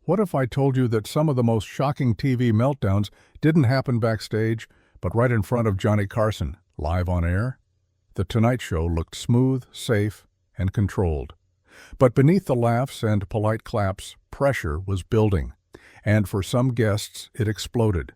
What if I told you that some of the most shocking TV meltdowns didn't happen backstage, but right in front of Johnny Carson, live on air? The Tonight Show looked smooth, safe, and controlled. But beneath the laughs and polite claps, pressure was building, and for some guests, it exploded.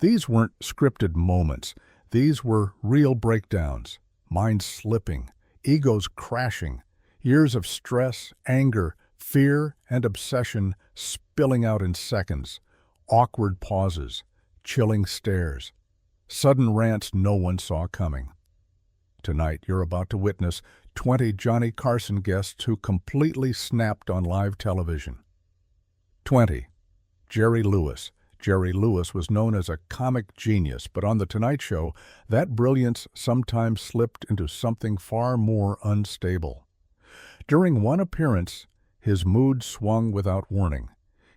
These weren't scripted moments. These were real breakdowns, minds slipping, egos crashing, years of stress, anger, fear, and obsession spilling out in seconds, awkward pauses, chilling stares, sudden rants no one saw coming. Tonight, you're about to witness 20 Johnny Carson guests who completely snapped on live television. 20. Jerry Lewis. Jerry Lewis was known as a comic genius, but on The Tonight Show, that brilliance sometimes slipped into something far more unstable. During one appearance, his mood swung without warning.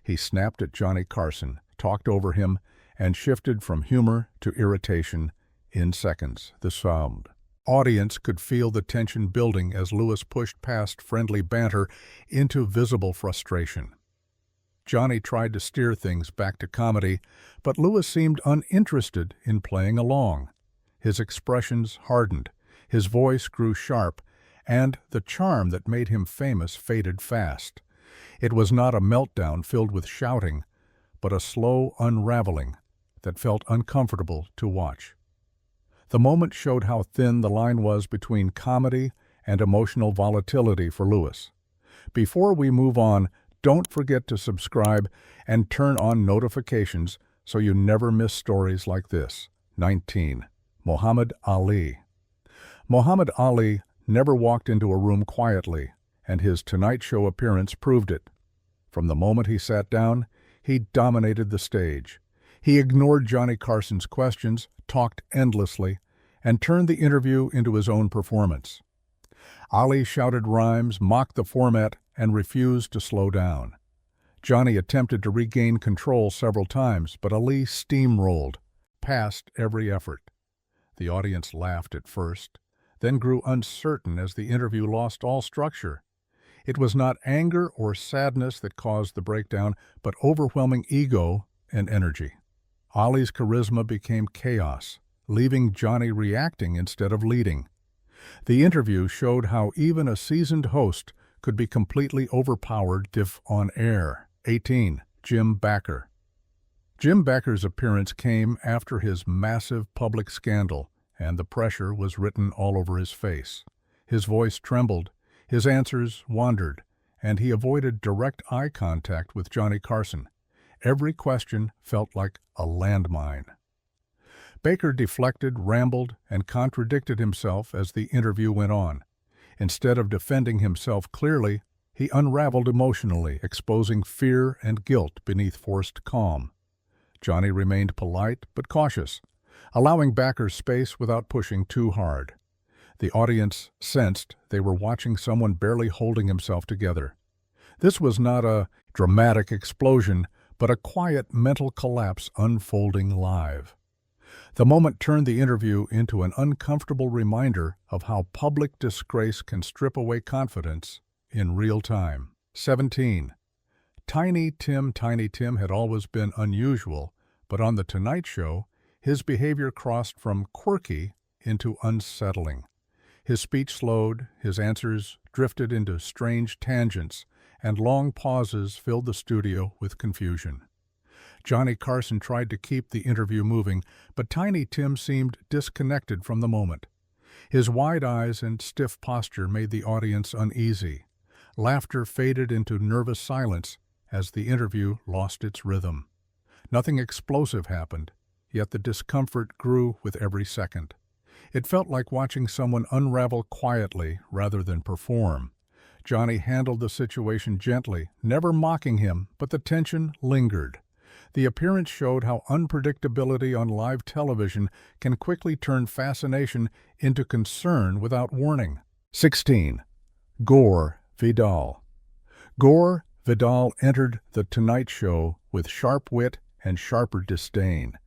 He snapped at Johnny Carson, talked over him, and shifted from humor to irritation in seconds. The audience could feel the tension building as Lewis pushed past friendly banter into visible frustration. Johnny tried to steer things back to comedy, but Lewis seemed uninterested in playing along. His expressions hardened, his voice grew sharp, and the charm that made him famous faded fast. It was not a meltdown filled with shouting, but a slow unraveling that felt uncomfortable to watch. The moment showed how thin the line was between comedy and emotional volatility for Lewis. Before we move on, don't forget to subscribe and turn on notifications so you never miss stories like this. 19. Muhammad Ali. Muhammad Ali never walked into a room quietly, and his Tonight Show appearance proved it. From the moment he sat down, he dominated the stage. He ignored Johnny Carson's questions, talked endlessly, and turned the interview into his own performance. Ali shouted rhymes, mocked the format, and refused to slow down. Johnny attempted to regain control several times, but Ali steamrolled, past every effort. The audience laughed at first, then grew uncertain as the interview lost all structure. It was not anger or sadness that caused the breakdown, but overwhelming ego and energy. Ali's charisma became chaos, leaving Johnny reacting instead of leading. The interview showed how even a seasoned host could be completely overpowered if on air. 18. Jim Bakker. Jim Bakker's appearance came after his massive public scandal, and the pressure was written all over his face. His voice trembled, his answers wandered, and he avoided direct eye contact with Johnny Carson. Every question felt like a landmine. Bakker deflected, rambled, and contradicted himself as the interview went on. Instead of defending himself clearly, he unraveled emotionally, exposing fear and guilt beneath forced calm. Johnny remained polite but cautious, allowing Bakker space without pushing too hard. The audience sensed they were watching someone barely holding himself together. This was not a dramatic explosion, but a quiet mental collapse unfolding live. The moment turned the interview into an uncomfortable reminder of how public disgrace can strip away confidence in real time. 17. Tiny Tim. Tiny Tim had always been unusual, but on The Tonight Show, his behavior crossed from quirky into unsettling. His speech slowed, his answers drifted into strange tangents, and long pauses filled the studio with confusion. Johnny Carson tried to keep the interview moving, but Tiny Tim seemed disconnected from the moment. His wide eyes and stiff posture made the audience uneasy. Laughter faded into nervous silence as the interview lost its rhythm. Nothing explosive happened, yet the discomfort grew with every second. It felt like watching someone unravel quietly rather than perform. Johnny handled the situation gently, never mocking him, but the tension lingered. The appearance showed how unpredictability on live television can quickly turn fascination into concern without warning. 16. Gore Vidal. Gore Vidal entered The Tonight Show with sharp wit and sharper disdain.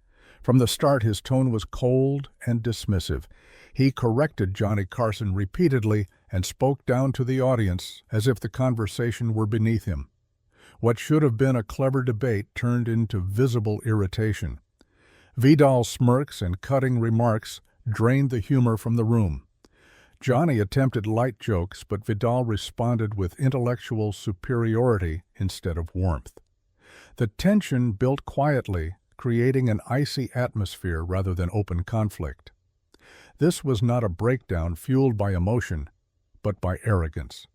From the start, his tone was cold and dismissive. He corrected Johnny Carson repeatedly and spoke down to the audience as if the conversation were beneath him. What should have been a clever debate turned into visible irritation. Vidal's smirks and cutting remarks drained the humor from the room. Johnny attempted light jokes, but Vidal responded with intellectual superiority instead of warmth. The tension built quietly, creating an icy atmosphere rather than open conflict. This was not a breakdown fueled by emotion, but by arrogance.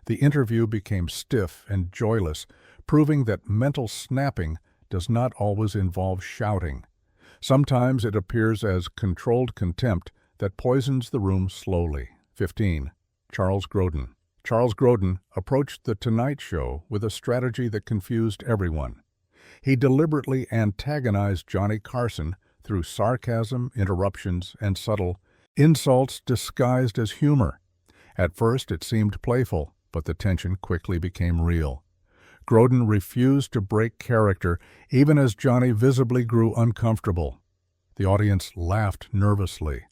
The interview became stiff and joyless, proving that mental snapping does not always involve shouting. Sometimes it appears as controlled contempt that poisons the room slowly. 15. Charles Grodin. Charles Grodin approached The Tonight Show with a strategy that confused everyone. He deliberately antagonized Johnny Carson through sarcasm, interruptions, and subtle insults disguised as humor. At first it seemed playful, but the tension quickly became real. Grodin refused to break character, even as Johnny visibly grew uncomfortable. The audience laughed nervously,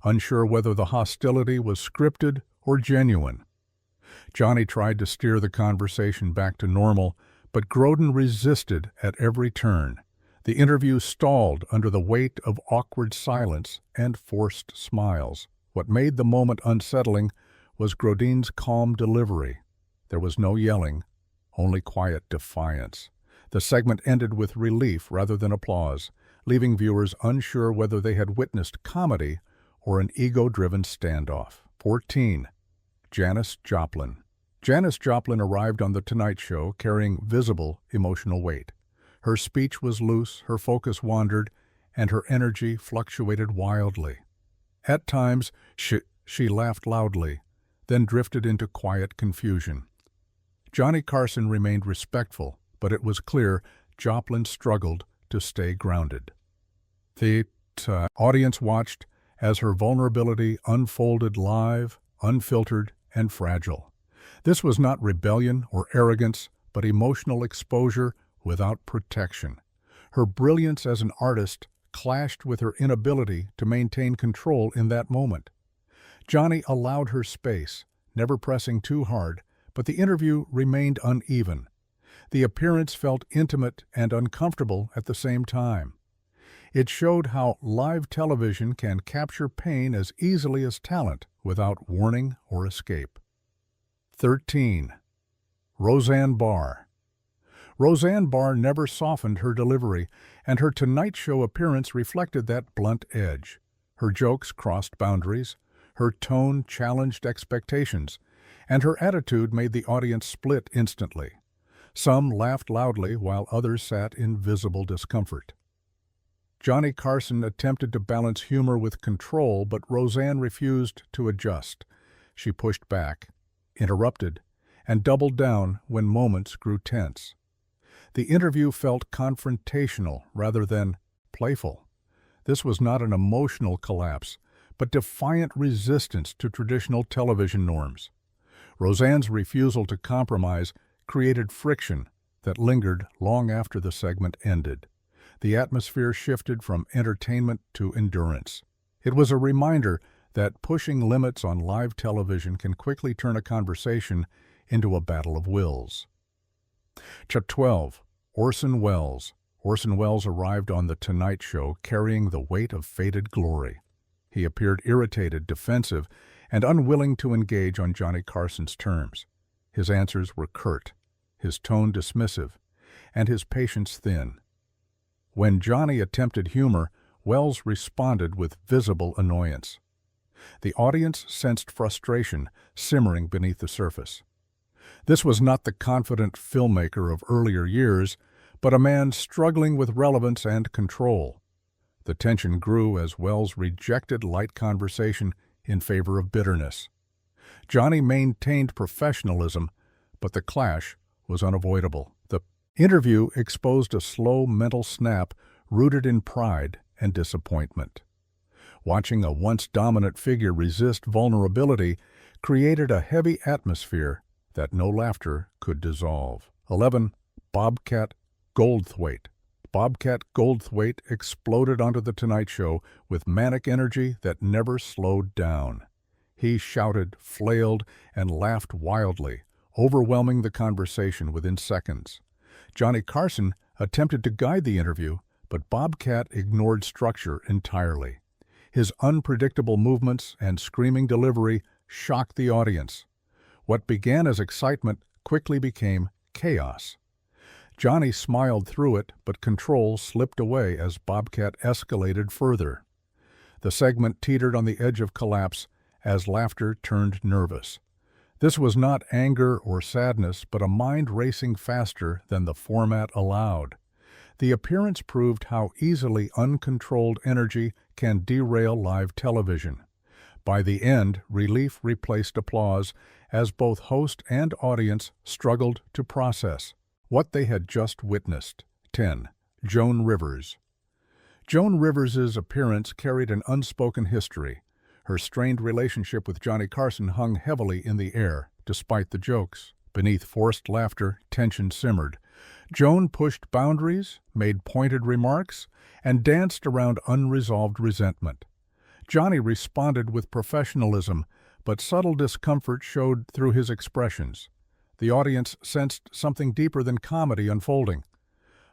unsure whether the hostility was scripted or genuine. Johnny tried to steer the conversation back to normal, but Grodin resisted at every turn. The interview stalled under the weight of awkward silence and forced smiles. What made the moment unsettling was Grodin's calm delivery. There was no yelling, only quiet defiance. The segment ended with relief rather than applause, leaving viewers unsure whether they had witnessed comedy or an ego-driven standoff. 14. Janis Joplin. Janis Joplin arrived on The Tonight Show carrying visible emotional weight. Her speech was loose, her focus wandered, and her energy fluctuated wildly. At times, she laughed loudly, then drifted into quiet confusion. Johnny Carson remained respectful, but it was clear Joplin struggled to stay grounded. The audience watched as her vulnerability unfolded live, unfiltered, and fragile. This was not rebellion or arrogance, but emotional exposure without protection. Her brilliance as an artist clashed with her inability to maintain control in that moment. Johnny allowed her space, never pressing too hard, but the interview remained uneven. The appearance felt intimate and uncomfortable at the same time. It showed how live television can capture pain as easily as talent without warning or escape. 13. Roseanne Barr. Roseanne Barr never softened her delivery, and her Tonight Show appearance reflected that blunt edge. Her jokes crossed boundaries, her tone challenged expectations, and her attitude made the audience split instantly. Some laughed loudly while others sat in visible discomfort. Johnny Carson attempted to balance humor with control, but Roseanne refused to adjust. She pushed back, interrupted, and doubled down when moments grew tense. The interview felt confrontational rather than playful. This was not an emotional collapse, but defiant resistance to traditional television norms. Roseanne's refusal to compromise created friction that lingered long after the segment ended. The atmosphere shifted from entertainment to endurance. It was a reminder that pushing limits on live television can quickly turn a conversation into a battle of wills. Chapter 12. Orson Welles. Orson Welles arrived on The Tonight Show carrying the weight of faded glory. He appeared irritated, defensive, and unwilling to engage on Johnny Carson's terms. His answers were curt, his tone dismissive, and his patience thin. When Johnny attempted humor, Welles responded with visible annoyance. The audience sensed frustration simmering beneath the surface. This was not the confident filmmaker of earlier years, but a man struggling with relevance and control. The tension grew as Welles rejected light conversation in favor of bitterness. Johnny maintained professionalism, but the clash was unavoidable. The interview exposed a slow mental snap rooted in pride and disappointment. Watching a once dominant figure resist vulnerability created a heavy atmosphere that no laughter could dissolve. 11. Bobcat Goldthwait. Bobcat Goldthwait exploded onto The Tonight Show with manic energy that never slowed down. He shouted, flailed, and laughed wildly, overwhelming the conversation within seconds. Johnny Carson attempted to guide the interview, but Bobcat ignored structure entirely. His unpredictable movements and screaming delivery shocked the audience. What began as excitement quickly became chaos. Johnny smiled through it, but control slipped away as Bobcat escalated further. The segment teetered on the edge of collapse as laughter turned nervous. This was not anger or sadness, but a mind racing faster than the format allowed. The appearance proved how easily uncontrolled energy can derail live television. By the end, relief replaced applause as both host and audience struggled to process what they had just witnessed. 10. Joan Rivers. Joan Rivers's appearance carried an unspoken history. Her strained relationship with Johnny Carson hung heavily in the air, despite the jokes. Beneath forced laughter, tension simmered. Joan pushed boundaries, made pointed remarks, and danced around unresolved resentment. Johnny responded with professionalism, but subtle discomfort showed through his expressions. The audience sensed something deeper than comedy unfolding.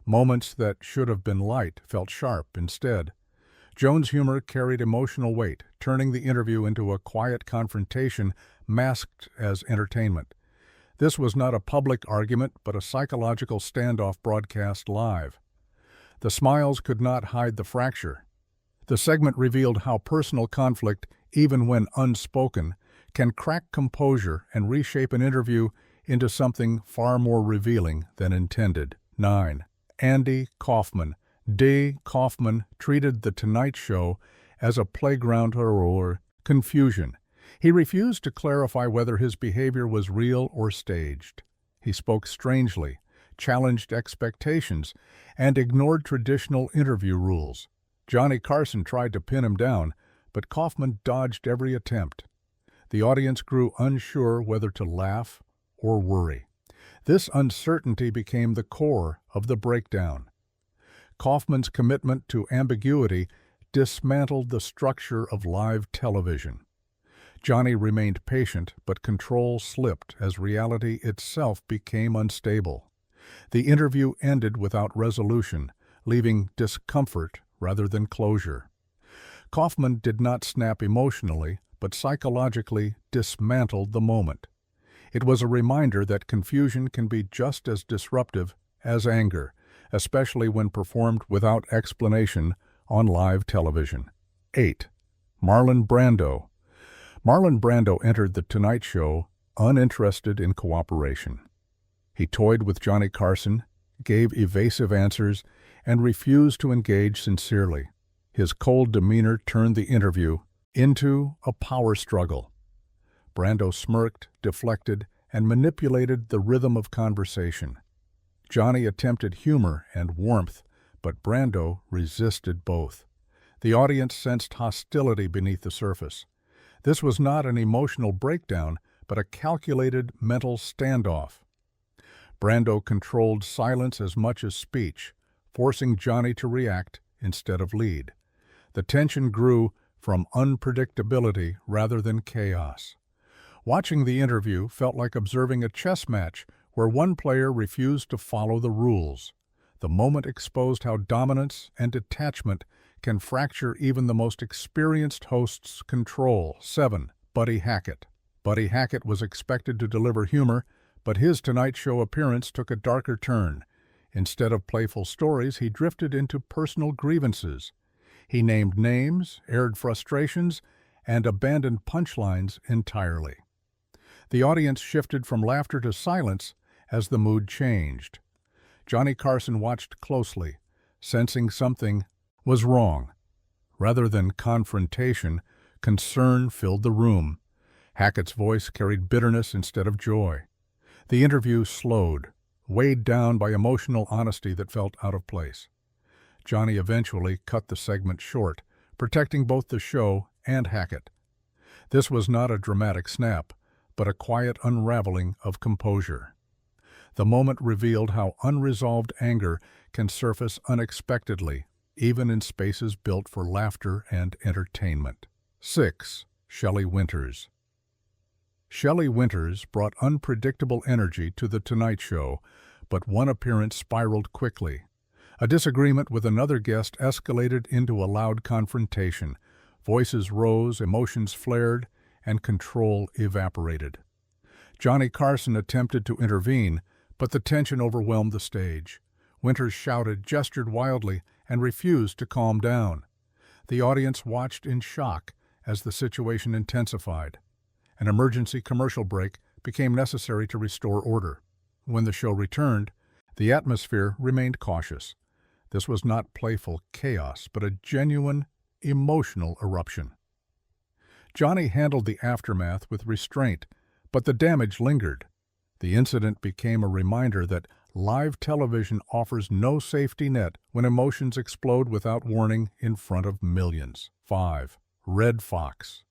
Moments that should have been light felt sharp instead. Joan's humor carried emotional weight, turning the interview into a quiet confrontation masked as entertainment. This was not a public argument, but a psychological standoff broadcast live. The smiles could not hide the fracture. The segment revealed how personal conflict, even when unspoken, can crack composure and reshape an interview into something far more revealing than intended. 9. Andy Kaufman. D. Kaufman treated The Tonight Show as a playground for confusion. He refused to clarify whether his behavior was real or staged. He spoke strangely, challenged expectations, and ignored traditional interview rules. Johnny Carson tried to pin him down, but Kaufman dodged every attempt. The audience grew unsure whether to laugh or worry. This uncertainty became the core of the breakdown. Kaufman's commitment to ambiguity dismantled the structure of live television. Johnny remained patient, but control slipped as reality itself became unstable. The interview ended without resolution, leaving discomfort rather than closure. Kaufman did not snap emotionally, but psychologically dismantled the moment. It was a reminder that confusion can be just as disruptive as anger, especially when performed without explanation on live television. 8. Marlon Brando. Marlon Brando entered The Tonight Show uninterested in cooperation. He toyed with Johnny Carson, gave evasive answers, and refused to engage sincerely. His cold demeanor turned the interview into a power struggle. Brando smirked, deflected, and manipulated the rhythm of conversation. Johnny attempted humor and warmth, but Brando resisted both. The audience sensed hostility beneath the surface. This was not an emotional breakdown, but a calculated mental standoff. Brando controlled silence as much as speech, forcing Johnny to react instead of lead. The tension grew from unpredictability rather than chaos. Watching the interview felt like observing a chess match where one player refused to follow the rules. The moment exposed how dominance and detachment can fracture even the most experienced host's control. 7. Buddy Hackett. Buddy Hackett was expected to deliver humor, but his Tonight Show appearance took a darker turn. Instead of playful stories, he drifted into personal grievances. He named names, aired frustrations, and abandoned punchlines entirely. The audience shifted from laughter to silence as the mood changed. Johnny Carson watched closely, sensing something was wrong. Rather than confrontation, concern filled the room. Hackett's voice carried bitterness instead of joy. The interview slowed, weighed down by emotional honesty that felt out of place. Johnny eventually cut the segment short, protecting both the show and Hackett. This was not a dramatic snap, but a quiet unraveling of composure. The moment revealed how unresolved anger can surface unexpectedly, even in spaces built for laughter and entertainment. 6. Shelley Winters. Shelley Winters brought unpredictable energy to The Tonight Show, but one appearance spiraled quickly. A disagreement with another guest escalated into a loud confrontation. Voices rose, emotions flared, and control evaporated. Johnny Carson attempted to intervene, but the tension overwhelmed the stage. Winters shouted, gestured wildly, and refused to calm down. The audience watched in shock as the situation intensified. An emergency commercial break became necessary to restore order. When the show returned, the atmosphere remained cautious. This was not playful chaos, but a genuine, emotional eruption. Johnny handled the aftermath with restraint, but the damage lingered. The incident became a reminder that live television offers no safety net when emotions explode without warning in front of millions. 5. Red Fox.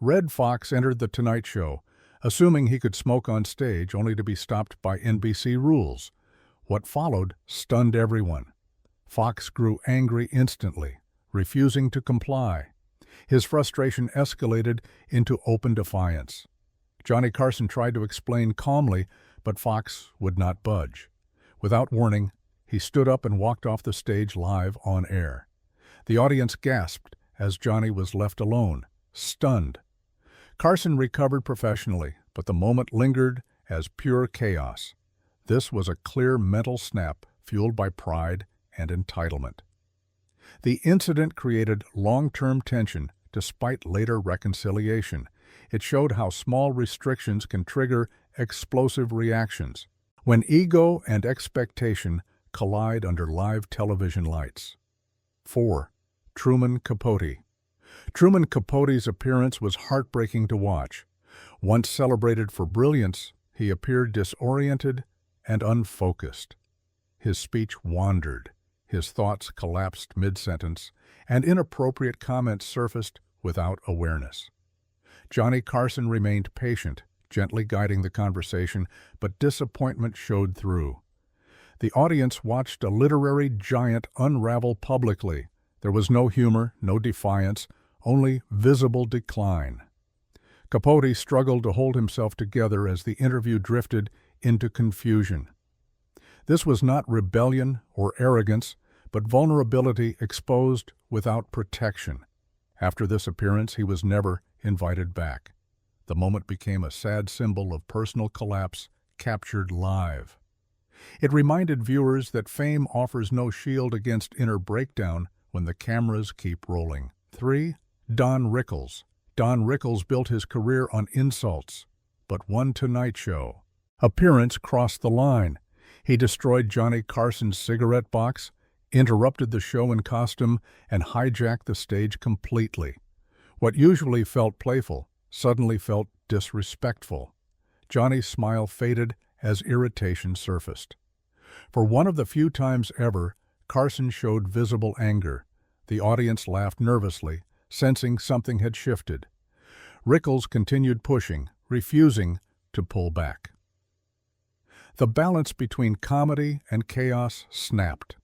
Red Fox entered The Tonight Show, assuming he could smoke on stage only to be stopped by NBC rules. What followed stunned everyone. Fox grew angry instantly, refusing to comply. His frustration escalated into open defiance. Johnny Carson tried to explain calmly, but Fox would not budge. Without warning, he stood up and walked off the stage live on air. The audience gasped as Johnny was left alone, stunned. Carson recovered professionally, but the moment lingered as pure chaos. This was a clear mental snap fueled by pride and entitlement. The incident created long-term tension despite later reconciliation. It showed how small restrictions can trigger explosive reactions when ego and expectation collide under live television lights. 4. Truman Capote. Truman Capote's appearance was heartbreaking to watch. Once celebrated for brilliance, he appeared disoriented and unfocused. His speech wandered, his thoughts collapsed mid-sentence, and inappropriate comments surfaced without awareness. Johnny Carson remained patient, gently guiding the conversation, but disappointment showed through. The audience watched a literary giant unravel publicly. There was no humor, no defiance, only visible decline. Capote struggled to hold himself together as the interview drifted into confusion. This was not rebellion or arrogance, but vulnerability exposed without protection. After this appearance, he was never invited back. The moment became a sad symbol of personal collapse captured live. It reminded viewers that fame offers no shield against inner breakdown when the cameras keep rolling. 3. Don Rickles. Don Rickles built his career on insults, but one Tonight Show appearance crossed the line. He destroyed Johnny Carson's cigarette box, interrupted the show in costume, and hijacked the stage completely. What usually felt playful suddenly felt disrespectful. Johnny's smile faded as irritation surfaced. For one of the few times ever, Carson showed visible anger. The audience laughed nervously, sensing something had shifted. Rickles continued pushing, refusing to pull back. The balance between comedy and chaos snapped.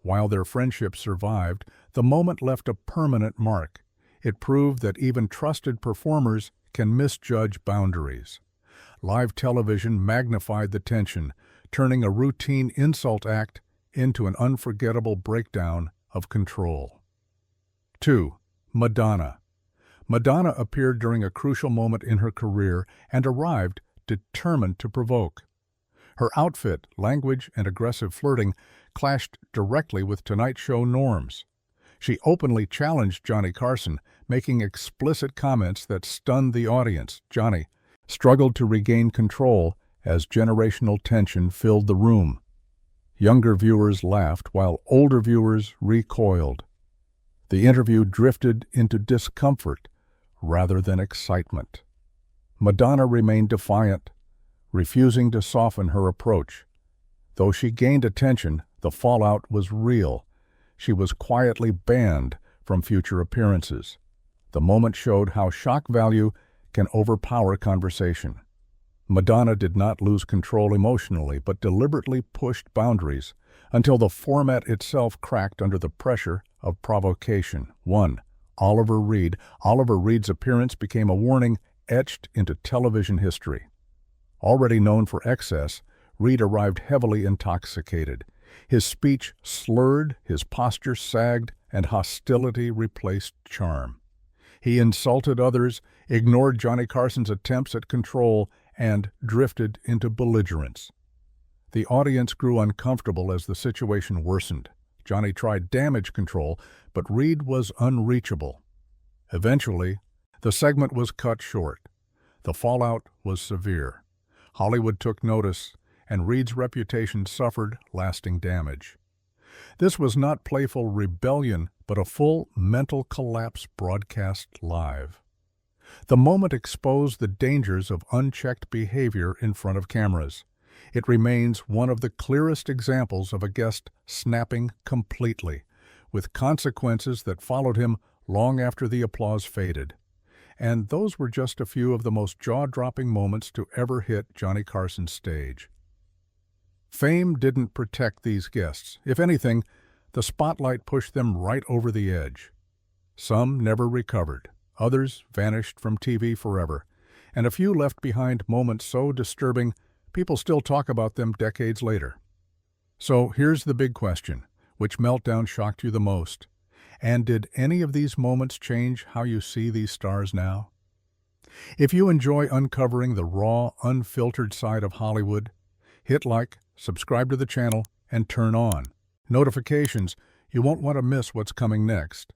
While their friendship survived, the moment left a permanent mark. It proved that even trusted performers can misjudge boundaries. Live television magnified the tension, turning a routine insult act into an unforgettable breakdown of control. 2. Madonna. Madonna appeared during a crucial moment in her career and arrived determined to provoke. Her outfit, language, and aggressive flirting clashed directly with Tonight Show norms. She openly challenged Johnny Carson, making explicit comments that stunned the audience. Johnny struggled to regain control as generational tension filled the room. Younger viewers laughed while older viewers recoiled. The interview drifted into discomfort rather than excitement. Madonna remained defiant, refusing to soften her approach. Though she gained attention, the fallout was real. She was quietly banned from future appearances. The moment showed how shock value can overpower conversation. Madonna did not lose control emotionally, but deliberately pushed boundaries until the format itself cracked under the pressure of provocation. 1. Oliver Reed. Oliver Reed's appearance became a warning etched into television history. Already known for excess, Reed arrived heavily intoxicated. His speech slurred, his posture sagged, and hostility replaced charm. He insulted others, ignored Johnny Carson's attempts at control, and drifted into belligerence. The audience grew uncomfortable as the situation worsened. Johnny tried damage control, but Reed was unreachable. Eventually, the segment was cut short. The fallout was severe. Hollywood took notice, and Reed's reputation suffered lasting damage. This was not playful rebellion, but a full mental collapse broadcast live. The moment exposed the dangers of unchecked behavior in front of cameras. It remains one of the clearest examples of a guest snapping completely, with consequences that followed him long after the applause faded. And those were just a few of the most jaw-dropping moments to ever hit Johnny Carson's stage. Fame didn't protect these guests. If anything, the spotlight pushed them right over the edge. Some never recovered. Others vanished from TV forever. And a few left behind moments so disturbing, people still talk about them decades later. So here's the big question. Which meltdown shocked you the most? And did any of these moments change how you see these stars now? If you enjoy uncovering the raw, unfiltered side of Hollywood, hit like, subscribe to the channel, and turn on notifications. You won't want to miss what's coming next.